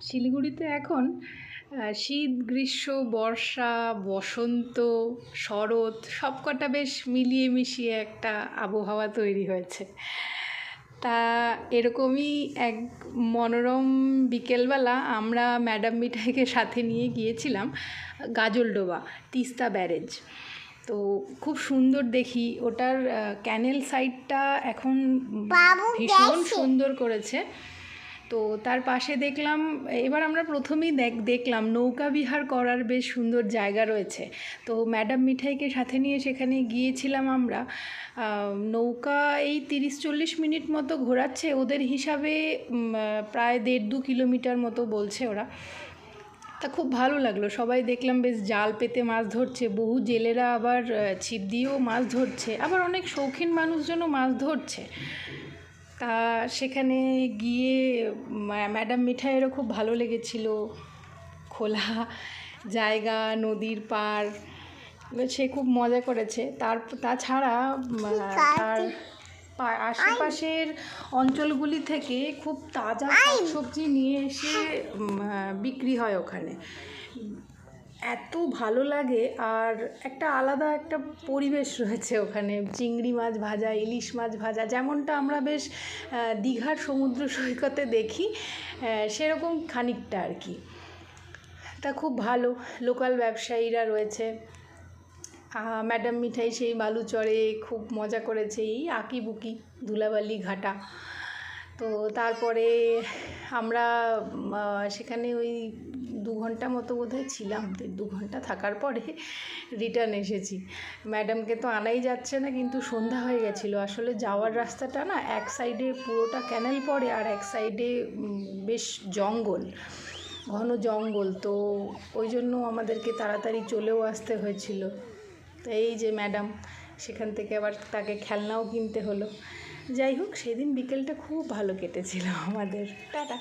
শিলিগুড়িতে এখন শীত, গ্রীষ্ম, বর্ষা, বসন্ত, শরৎ সবকটা বেশ মিলিয়ে মিশিয়ে একটা আবহাওয়া তৈরি হয়েছে। তা এরকমই এক মনোরম বিকেলবেলা আমরা ম্যাডাম মিঠাইকে সাথে নিয়ে গিয়েছিলাম গাজলডোবা, তিস্তা ব্যারেজ। তো খুব সুন্দর দেখি ওটার ক্যানেল সাইডটা এখন ভীষণ সুন্দর করেছে। তো তার পাশে দেখলাম, এবার আমরা প্রথমেই দেখলাম নৌকা বিহার করার বেশ সুন্দর জায়গা রয়েছে। তো ম্যাডাম মিঠাইকে সাথে নিয়ে সেখানে গিয়েছিলাম আমরা। নৌকা এই 30-40 মিনিট মতো ঘোরাচ্ছে, ওদের হিসাবে প্রায় 1.5-2 কিলোমিটার মতো বলছে ওরা। তা খুব ভালো লাগলো, সবাই দেখলাম বেশ জাল পেতে মাছ ধরছে, বহু জেলেরা আবার ছিপ দিয়েও মাছ ধরছে, আবার অনেক শৌখিন মানুষজনও মাছ ধরছে। তা সেখানে গিয়ে ম্যাডাম মিঠাইয়েরও খুব ভালো লেগেছিল, খোলা জায়গা, নদীর পাড়, সে খুব মজা করেছে। তাছাড়া তার আশেপাশের অঞ্চলগুলি থেকে খুব তাজা শাকসবজি নিয়ে এসে বিক্রি হয় ওখানে। এত ভালো লাগে, আর একটা আলাদা একটা পরিবেশ রয়েছে ওখানে। চিংড়ি মাছ ভাজা, ইলিশ মাছ ভাজা, যেমনটা আমরা বেশ দীঘার সমুদ্র সৈকতে দেখি, সেরকম খানিকটা আর কি। তা খুব ভালো, লোকাল ব্যবসায়ীরা রয়েছে। ম্যাডাম মিঠাই সেই বালুচরে খুব মজা করেছে, এই আঁকিবুকি ধুলাবালি ঘাটা। তো তারপরে আমরা সেখানে ওই 2 ঘন্টা মতো বোধহয় ছিলাম। 1.5-2 ঘন্টা থাকার পরে রিটার্ন এসেছি। ম্যাডামকে তো আনাই যাচ্ছে না, কিন্তু সন্ধ্যা হয়ে গেছিলো। আসলে যাওয়ার রাস্তাটা না, এক সাইডে পুরোটা ক্যানেল পড়ে, আর এক সাইডে বেশ জঙ্গল, ঘন জঙ্গল। তো ওই জন্য আমাদেরকে তাড়াতাড়ি চলেও আসতে হয়েছিল। তো এই যে ম্যাডাম, সেখান থেকে আবার তাকে খেলনাও কিনতে হলো। যাই হোক, সেদিন বিকেলটা খুব ভালো কেটেছিল আমাদের। টাটা।